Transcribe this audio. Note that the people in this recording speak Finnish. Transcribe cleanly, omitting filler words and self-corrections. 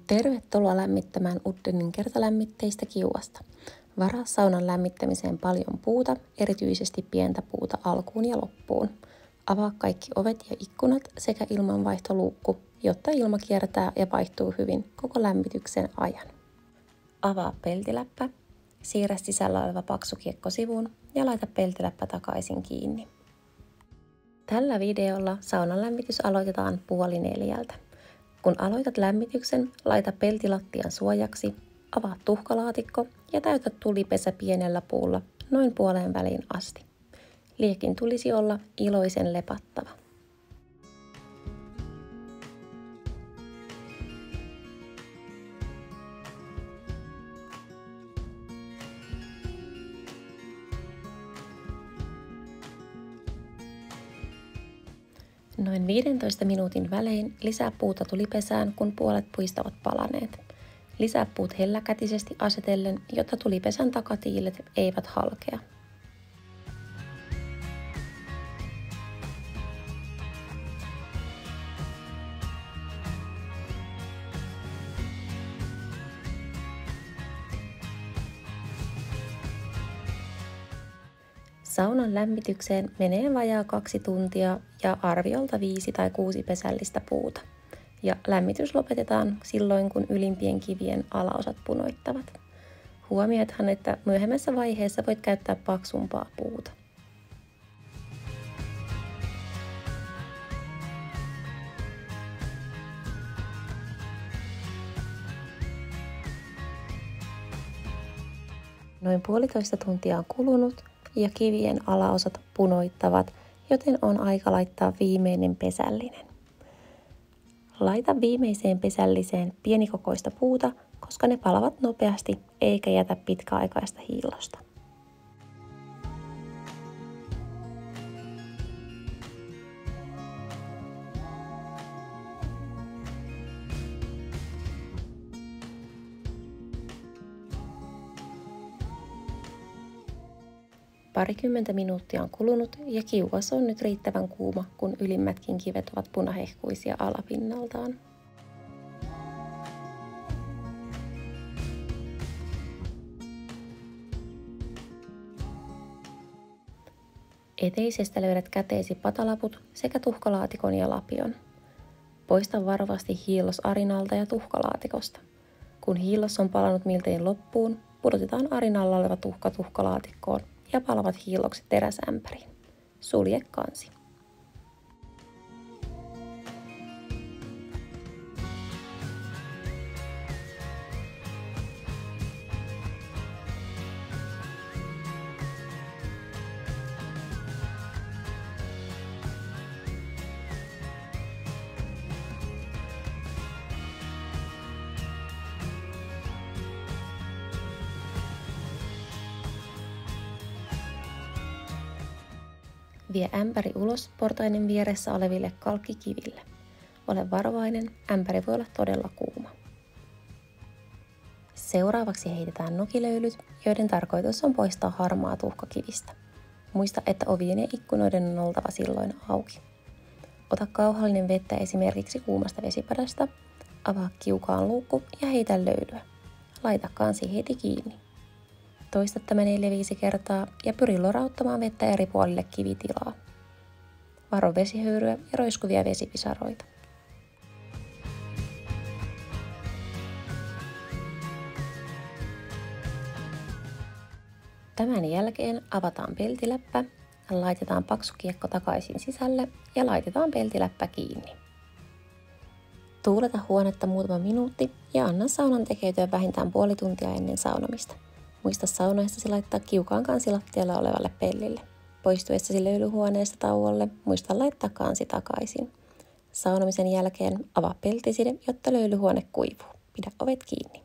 Tervetuloa lämmittämään Uddenin kertalämmitteistä kiuasta. Varaa saunan lämmittämiseen paljon puuta, erityisesti pientä puuta alkuun ja loppuun. Avaa kaikki ovet ja ikkunat sekä ilmanvaihtoluukku, jotta ilma kiertää ja vaihtuu hyvin koko lämmityksen ajan. Avaa peltiläppä, siirrä sisällä oleva paksu kiekko sivuun ja laita peltiläppä takaisin kiinni. Tällä videolla saunan lämmitys aloitetaan 3:30. Kun aloitat lämmityksen, laita peltilattian suojaksi, avaa tuhkalaatikko ja täytä tulipesä pienellä puulla noin puoleen väliin asti. Liekin tulisi olla iloisen lepattava. Noin 15 minuutin välein lisää puuta tulipesään, kun puolet puista ovat palaneet. Lisää puut helläkätisesti asetellen, jotta tulipesän takatiilet eivät halkea. Saunan lämmitykseen menee vajaa 2 tuntia ja arviolta 5 tai 6 pesällistä puuta. Ja lämmitys lopetetaan silloin, kun ylimpien kivien alaosat punoittavat. Huomioithan, että myöhemmässä vaiheessa voit käyttää paksumpaa puuta. Noin 1,5 tuntia on kulunut ja kivien alaosat punoittavat, joten on aika laittaa viimeinen pesällinen. Laita viimeiseen pesälliseen pienikokoista puuta, koska ne palavat nopeasti eikä jätä pitkäaikaista hiillosta. Parikymmentä minuuttia on kulunut ja kiuas on nyt riittävän kuuma, kun ylimmätkin kivet ovat punahehkuisia alapinnaltaan. Eteisestä löydät käteesi patalaput sekä tuhkalaatikon ja lapion. Poista varovasti hiillos arinalta ja tuhkalaatikosta. Kun hiillos on palanut miltei loppuun, pudotetaan arinalla oleva tuhka tuhkalaatikkoon ja palavat hiillokset teräsämpäriin. Sulje kansi. Vie ämpäri ulos portaiden vieressä oleville kalkkikiville. Ole varovainen, ämpäri voi olla todella kuuma. Seuraavaksi heitetään nokilöylyt, joiden tarkoitus on poistaa harmaa tuhka kivistä. Muista, että ovien ja ikkunoiden on oltava silloin auki. Ota kauhallinen vettä esimerkiksi kuumasta vesipadasta, avaa kiukaan luukku ja heitä löylyä. Laita kansi heti kiinni. Toista tämä 4-5 kertaa ja pyri lorauttamaan vettä eri puolille kivitilaa. Varo vesihöyryä ja roiskuvia vesipisaroita. Tämän jälkeen avataan peltiläppä, laitetaan paksu kiekko takaisin sisälle ja laitetaan peltiläppä kiinni. Tuuleta huonetta muutama minuutti ja anna saunan tekeytyä vähintään puoli tuntia ennen saunomista. Muista saunoessasi laittaa kiukaan kansi lattialla olevalle pellille. Poistuessasi löylyhuoneesta tauolle, muista laittaa kansi takaisin. Saunomisen jälkeen avaa peltiside, jotta löylyhuone kuivuu. Pidä ovet kiinni.